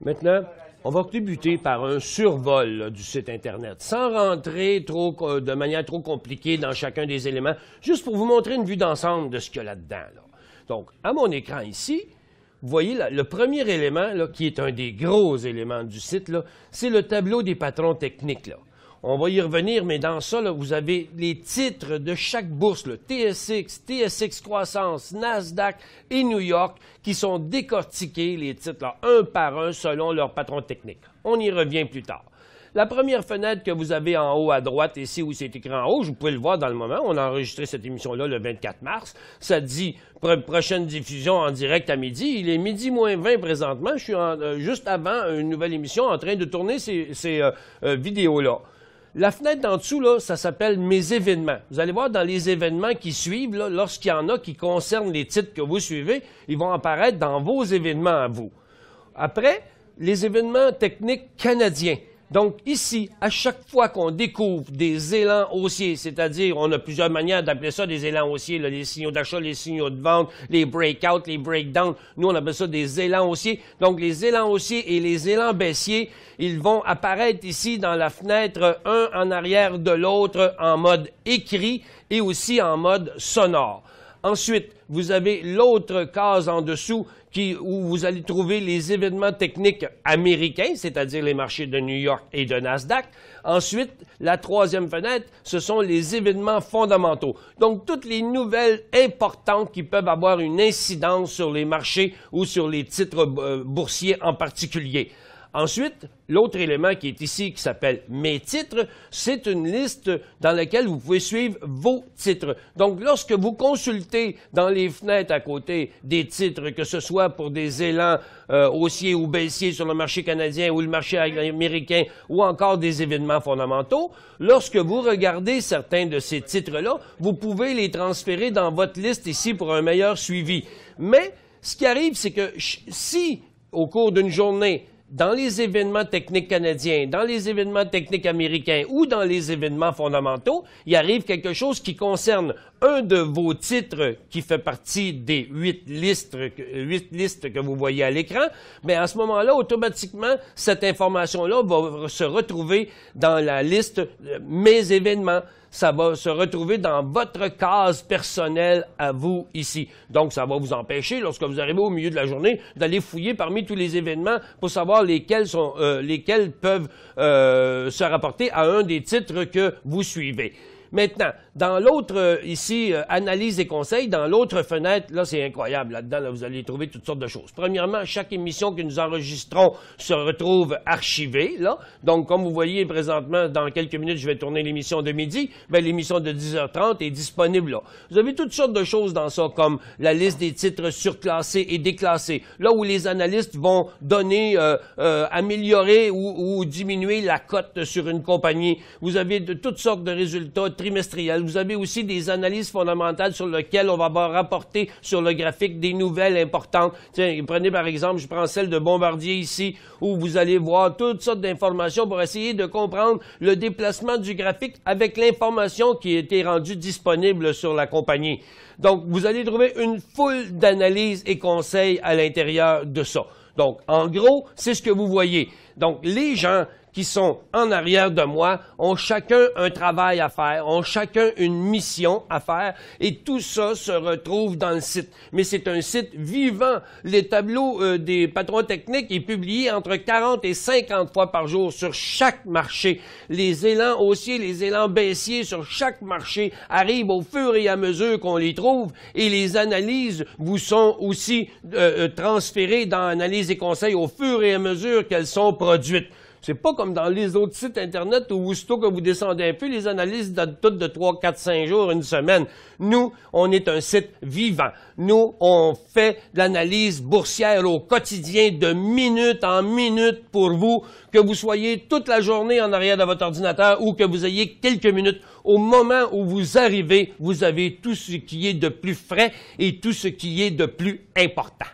Maintenant, on va débuter par un survol là, du site Internet, sans rentrer de manière trop compliquée dans chacun des éléments, juste pour vous montrer une vue d'ensemble de ce qu'il y a là-dedans. Là. Donc, à mon écran ici, vous voyez le premier élément, là, qui est un des gros éléments du site, c'est le tableau des patrons techniques. Là. On va y revenir, mais dans ça, là, vous avez les titres de chaque bourse, le TSX, TSX Croissance, Nasdaq et New York, qui sont décortiqués, les titres, là, un par un, selon leur patron technique. On y revient plus tard. La première fenêtre que vous avez en haut à droite, ici où c'est écrit en haut, vous pouvez le voir dans le moment, on a enregistré cette émission-là le 24 mars, ça dit prochaine diffusion en direct à midi. Il est midi moins 20 présentement, je suis juste avant une nouvelle émission en train de tourner ces vidéos-là. La fenêtre d'en dessous, là, ça s'appelle « Mes événements ». Vous allez voir dans les événements qui suivent, lorsqu'il y en a qui concernent les titres que vous suivez, ils vont apparaître dans vos événements à vous. Après, les événements techniques canadiens. Donc ici, à chaque fois qu'on découvre des élans haussiers, c'est-à-dire, on a plusieurs manières d'appeler ça des élans haussiers, là, les signaux d'achat, les signaux de vente, les breakouts, les breakdowns, nous on appelle ça des élans haussiers. Donc les élans haussiers et les élans baissiers, ils vont apparaître ici dans la fenêtre, un en arrière de l'autre en mode écrit et aussi en mode sonore. Ensuite, vous avez l'autre case en dessous où vous allez trouver les événements techniques américains, c'est-à-dire les marchés de New York et de Nasdaq. Ensuite, la troisième fenêtre, ce sont les événements fondamentaux. Donc, toutes les nouvelles importantes qui peuvent avoir une incidence sur les marchés ou sur les titres boursiers en particulier. Ensuite, l'autre élément qui est ici, qui s'appelle « Mes titres », c'est une liste dans laquelle vous pouvez suivre vos titres. Donc, lorsque vous consultez dans les fenêtres à côté des titres, que ce soit pour des élans haussiers ou baissiers sur le marché canadien ou le marché américain ou encore des événements fondamentaux, lorsque vous regardez certains de ces titres-là, vous pouvez les transférer dans votre liste ici pour un meilleur suivi. Mais, ce qui arrive, c'est que si, au cours d'une journée, dans les événements techniques canadiens, dans les événements techniques américains ou dans les événements fondamentaux, il arrive quelque chose qui concerne un de vos titres qui fait partie des 8 listes que vous voyez à l'écran, mais à ce moment-là, automatiquement, cette information-là va se retrouver dans la liste « Mes événements ». Ça va se retrouver dans votre case personnelle à vous ici. Donc, ça va vous empêcher, lorsque vous arrivez au milieu de la journée, d'aller fouiller parmi tous les événements pour savoir lesquels peuvent se rapporter à un des titres que vous suivez. Maintenant, dans l'autre, ici, analyse et conseils, dans l'autre fenêtre, là, c'est incroyable. Là-dedans, là, vous allez trouver toutes sortes de choses. Premièrement, chaque émission que nous enregistrons se retrouve archivée, là. Donc, comme vous voyez présentement, dans quelques minutes, je vais tourner l'émission de midi. Bien, l'émission de 10h30 est disponible là. Vous avez toutes sortes de choses dans ça, comme la liste des titres surclassés et déclassés. Là où les analystes vont donner, améliorer ou diminuer la cote sur une compagnie. Vous avez de toutes sortes de résultats trimestriels. Vous avez aussi des analyses fondamentales sur lesquelles on va rapporter sur le graphique des nouvelles importantes. Tiens, prenez par exemple, je prends celle de Bombardier ici, où vous allez voir toutes sortes d'informations pour essayer de comprendre le déplacement du graphique avec l'information qui a été rendue disponible sur la compagnie. Donc, vous allez trouver une foule d'analyses et conseils à l'intérieur de ça. Donc, en gros, c'est ce que vous voyez. Donc, les gens qui sont en arrière de moi ont chacun un travail à faire, ont chacun une mission à faire, et tout ça se retrouve dans le site. Mais c'est un site vivant. Les tableaux des patrons techniques est publié entre 40 et 50 fois par jour sur chaque marché. Les élans haussiers, les élans baissiers sur chaque marché arrivent au fur et à mesure qu'on les trouve, et les analyses vous sont aussi transférées dans Analyse et conseils au fur et à mesure qu'elles sont produites. C'est pas comme dans les autres sites Internet où, aussitôt que vous descendez un peu, les analyses datent toutes de 3, 4, 5 jours, une semaine. Nous, on est un site vivant. Nous, on fait de l'analyse boursière au quotidien, de minute en minute pour vous, que vous soyez toute la journée en arrière de votre ordinateur ou que vous ayez quelques minutes. Au moment où vous arrivez, vous avez tout ce qui est de plus frais et tout ce qui est de plus important.